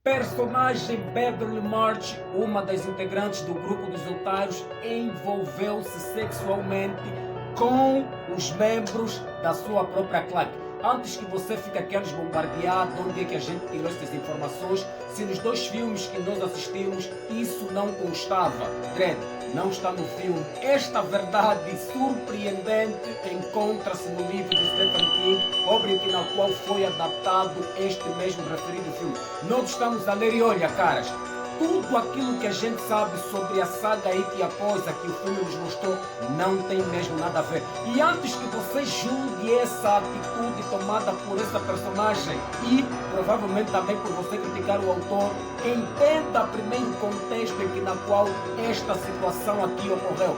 Personagem Beverly March, uma das integrantes do grupo dos otários, envolveu-se sexualmente com os membros da sua própria claque. Antes que você fique aqui a nos bombardear, de onde é que a gente tirou essas informações, se nos dois filmes que nós assistimos isso não constava. Dredd, não está no filme. Esta verdade surpreendente encontra-se no livro de Stephen King, obra na qual foi adaptado este mesmo referido filme. Nós estamos a ler e olha, caras, tudo aquilo que a gente sabe sobre a saga It e a Coisa que o filme nos mostrou não tem mesmo nada a ver. E antes que você julgue essa atitude tomada por essa personagem e provavelmente também por você criticar o autor, entenda primeiro o contexto na qual esta situação aqui ocorreu.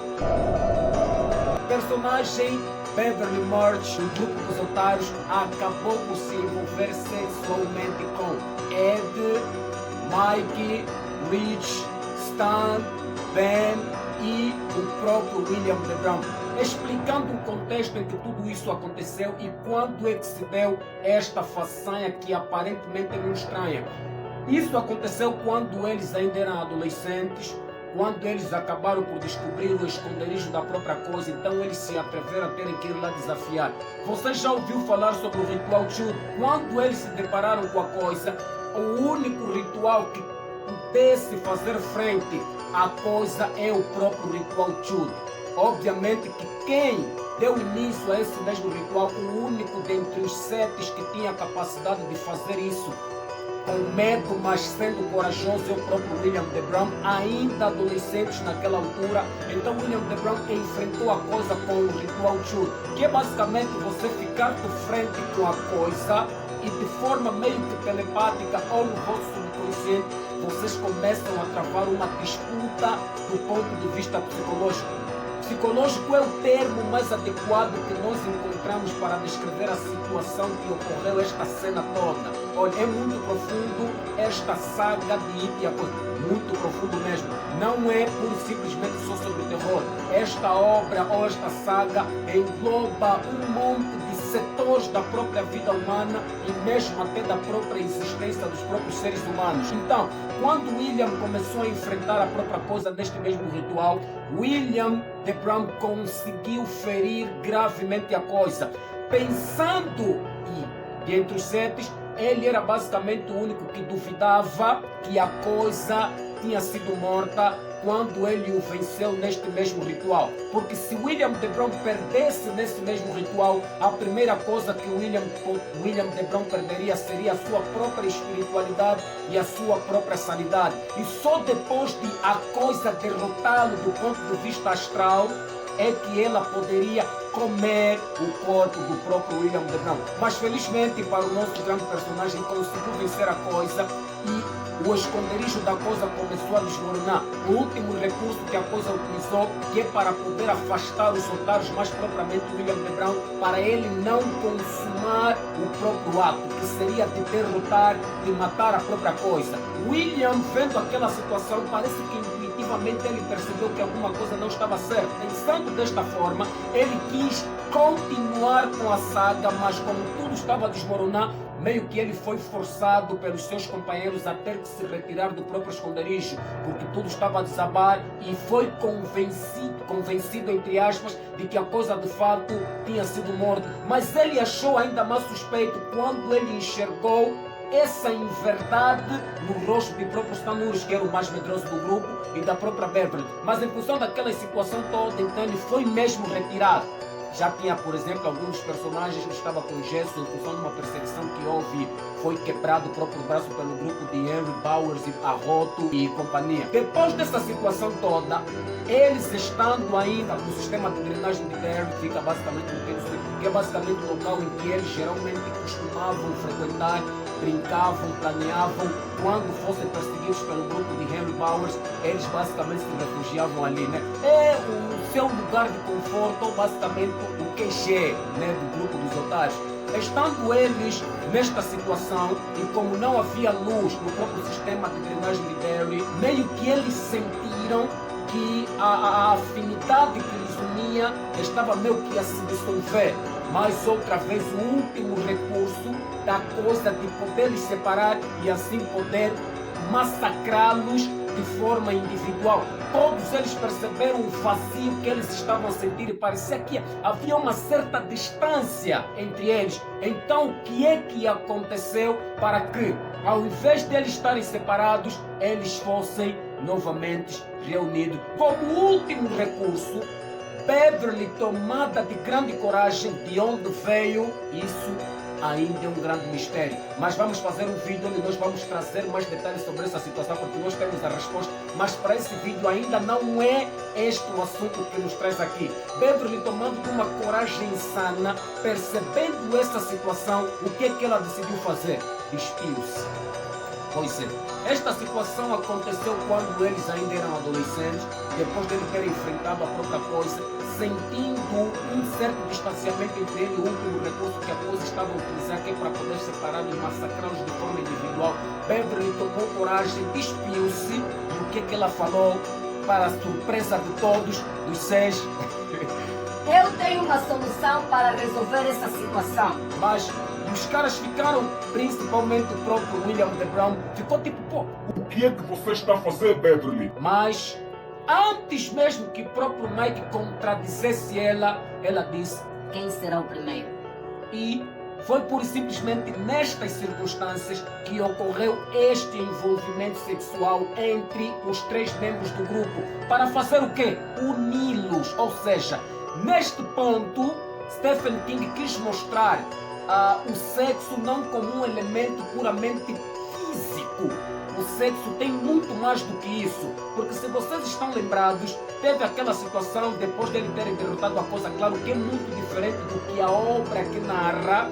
Personagem Beverly March, do grupo dos otários, acabou por se envolver sexualmente com Ed, Mike, Rich, Stan, Ben e o próprio William DeBrum, explicando o contexto em que tudo isso aconteceu e quando é que se deu esta façanha que aparentemente é muito estranha. Isso aconteceu quando eles ainda eram adolescentes, quando eles acabaram por descobrir o esconderijo da própria Coisa, então eles se atreveram a terem que ir lá desafiar. Você já ouviu falar sobre o ritual Chud? Quando eles se depararam com a Coisa, o único ritual que pudesse fazer frente à Coisa é o próprio ritual Chud. Obviamente que quem deu início a esse mesmo ritual, o único dentre os 7 que tinha a capacidade de fazer isso com medo, mas sendo corajoso, é o próprio William DeBrum, ainda adolescentes naquela altura. Então William DeBrum enfrentou a Coisa com o ritual Chud, que é basicamente você ficar de frente com a Coisa e de forma meio que telepática ou no vosso subconsciente, vocês começam a travar uma disputa do ponto de vista psicológico. Psicológico é o termo mais adequado que nós encontramos para descrever a situação que ocorreu, esta cena toda. Olha, é muito profundo esta saga de It e a Coisa, muito profundo mesmo. Não é pura e simplesmente só sobre o terror. Esta obra ou esta saga engloba um monte de setores da própria vida humana e mesmo até da própria existência dos próprios seres humanos. Então, quando William começou a enfrentar a própria Coisa neste mesmo ritual, William DeBrum conseguiu ferir gravemente a Coisa, pensando que, dentre os 7, ele era basicamente o único que duvidava que a Coisa tinha sido morta quando ele o venceu neste mesmo ritual. Porque se William DeBrum perdesse nesse mesmo ritual, a primeira coisa que William DeBrum perderia seria a sua própria espiritualidade e a sua própria sanidade. E só depois de a Coisa derrotá-lo do ponto de vista astral é que ela poderia comer o corpo do próprio William DeBrum. Mas felizmente para o nosso grande personagem conseguiu vencer a Coisa e o esconderijo da Coisa começou a desmoronar. O último recurso que a Coisa utilizou, que é para poder afastar os otários, mais propriamente William DeBrum, para ele não consumar o próprio ato, que seria de derrotar, de matar a própria Coisa. William, vendo aquela situação, parece que intuitivamente ele percebeu que alguma coisa não estava certa. Pensando desta forma, ele quis continuar com a saga, mas como tudo estava a desmoronar, meio que ele foi forçado pelos seus companheiros a ter que se retirar do próprio esconderijo, porque tudo estava a desabar, e foi convencido entre aspas, de que a Coisa de fato tinha sido morta. Mas ele achou ainda mais suspeito quando ele enxergou essa inverdade no rosto do próprio Stan Uris, que era o mais medroso do grupo, e da própria Beverly. Mas em função daquela situação toda, então ele foi mesmo retirado. Já tinha, por exemplo, alguns personagens que estavam com gesso em função de uma perseguição que houve. Foi quebrado o próprio braço pelo grupo de Henry Bowers e Arroto e companhia. Depois dessa situação toda, eles estando ainda no sistema de drenagem de Derry, fica basicamente no que é basicamente o local em que eles geralmente costumavam frequentar, brincavam, planeavam. Quando fossem perseguidos pelo grupo de Henry Bowers, eles basicamente se refugiavam ali, né? É o seu lugar de conforto, ou basicamente o QG, né, do grupo dos otários. Estando eles nesta situação e como não havia luz no próprio sistema de drenagem de Derry, meio que eles sentiram que a afinidade que lhes unia estava meio que a se dissolver. Mais outra vez o último recurso da Coisa de poder lhes separar e assim poder massacrá-los de forma individual. Todos eles perceberam o vazio que eles estavam a sentir e parecia que havia uma certa distância entre eles. Então, o que é que aconteceu para que, ao invés de eles estarem separados, eles fossem novamente reunidos? Como último recurso, Beverly, tomada de grande coragem, de onde veio, isso ainda é um grande mistério. Mas vamos fazer um vídeo onde nós vamos trazer mais detalhes sobre essa situação, porque nós temos a resposta, mas para esse vídeo ainda não é este o assunto que nos traz aqui. Beverly, tomando de uma coragem insana, percebendo essa situação, o que é que ela decidiu fazer? Despiu-se. Pois é, esta situação aconteceu quando eles ainda eram adolescentes, depois de eles terem enfrentado a própria coisa, sentindo um certo distanciamento entre ele e o último recurso que a coisa estava a utilizar, que é para poder separá-los e massacrá-los de forma individual. Beverly tomou coragem, despiu-se, e o que é que ela falou? Para a surpresa de todos, dos 6. Eu tenho uma solução para resolver essa situação. Mas os caras ficaram, principalmente o próprio William de Brown, ficou tipo, pô, O que é que você está a fazer, Beverly? mas antes mesmo que o próprio Mike contradissesse ela disse, Quem será o primeiro? e foi pura e simplesmente nestas circunstâncias que ocorreu este envolvimento sexual entre os 3 membros do grupo, para fazer o quê? Uni-los, ou seja, neste ponto, Stephen King quis mostrar o sexo não como um elemento puramente físico. O sexo tem muito mais do que isso, porque se vocês estão lembrados, teve aquela situação depois de ele terem derrotado a coisa, claro que é muito diferente do que a obra que narra.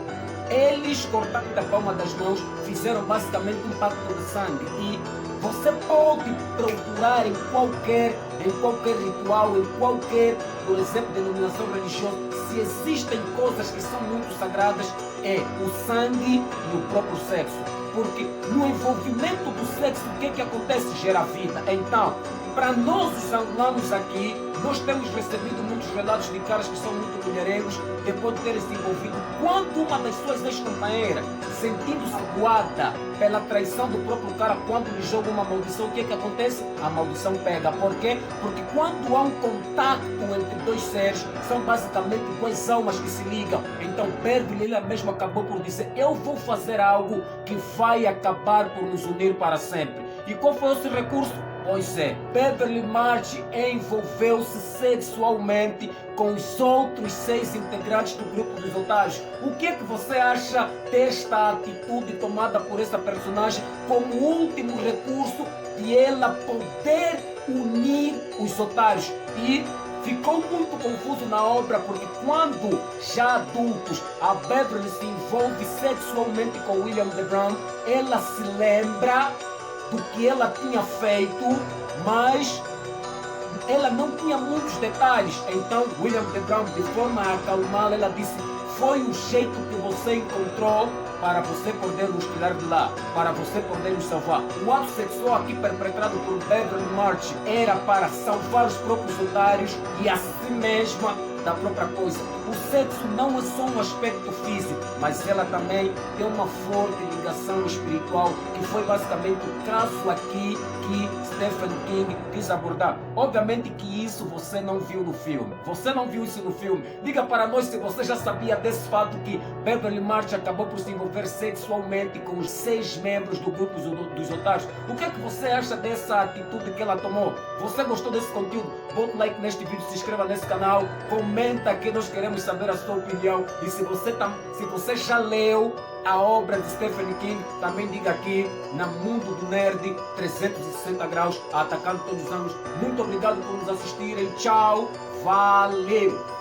Eles, cortando da palma das mãos, fizeram basicamente um pacto de sangue. E você pode procurar em qualquer ritual, em qualquer, por exemplo, denominação religiosa, se existem coisas que são muito sagradas, é o sangue e o próprio sexo. Porque no envolvimento do sexo, o que é que acontece? Gera vida. Então, para nós os angolanos aqui, nós temos recebido muitos relatos de caras que são muito mulherengos depois de terem se envolvido. Quando uma das suas ex-companheiras, sentindo-se doada pela traição do próprio cara, quando lhe joga uma maldição, o que é que acontece? A maldição pega. Por quê? Porque quando há um contato entre 2 seres, são basicamente 2 almas que se ligam. Então Beverly, ela mesma acabou por dizer, eu vou fazer algo que vai acabar por nos unir para sempre. E qual foi esse recurso? Pois é, Beverly March envolveu-se sexualmente com os outros 6 integrantes do grupo dos otários. O que é que você acha desta atitude tomada por essa personagem como último recurso de ela poder unir os otários? E ficou muito confuso na obra, porque quando já adultos a Beverly se envolve sexualmente com William de Brown, ela se lembra do que ela tinha feito, mas ela não tinha muitos detalhes. Então William de Brown, de forma a acalmá-la, ela disse, foi o jeito que você encontrou para você poder nos tirar de lá, para você poder nos salvar. O ato sexual aqui perpetrado por Beverly March era para salvar os próprios otários e a si mesma da própria coisa. O sexo não é só um aspecto físico, mas ela também tem uma forte ligação espiritual, que foi basicamente o caso aqui que Stephen King quis abordar. Obviamente que isso você não viu no filme. Você não viu isso no filme. Diga para nós se você já sabia desse fato que Beverly March acabou por se envolver sexualmente com os 6 membros do grupo dos otários. O que é que você acha dessa atitude que ela tomou? Você gostou desse conteúdo? Bote like neste vídeo, se inscreva nesse canal, comenta aqui, nós queremos saber a sua opinião. E se você já leu a obra de Stephen King, também diga aqui na Mundo do Nerd 360 graus, atacando todos os anos. Muito obrigado por nos assistirem. Tchau, valeu!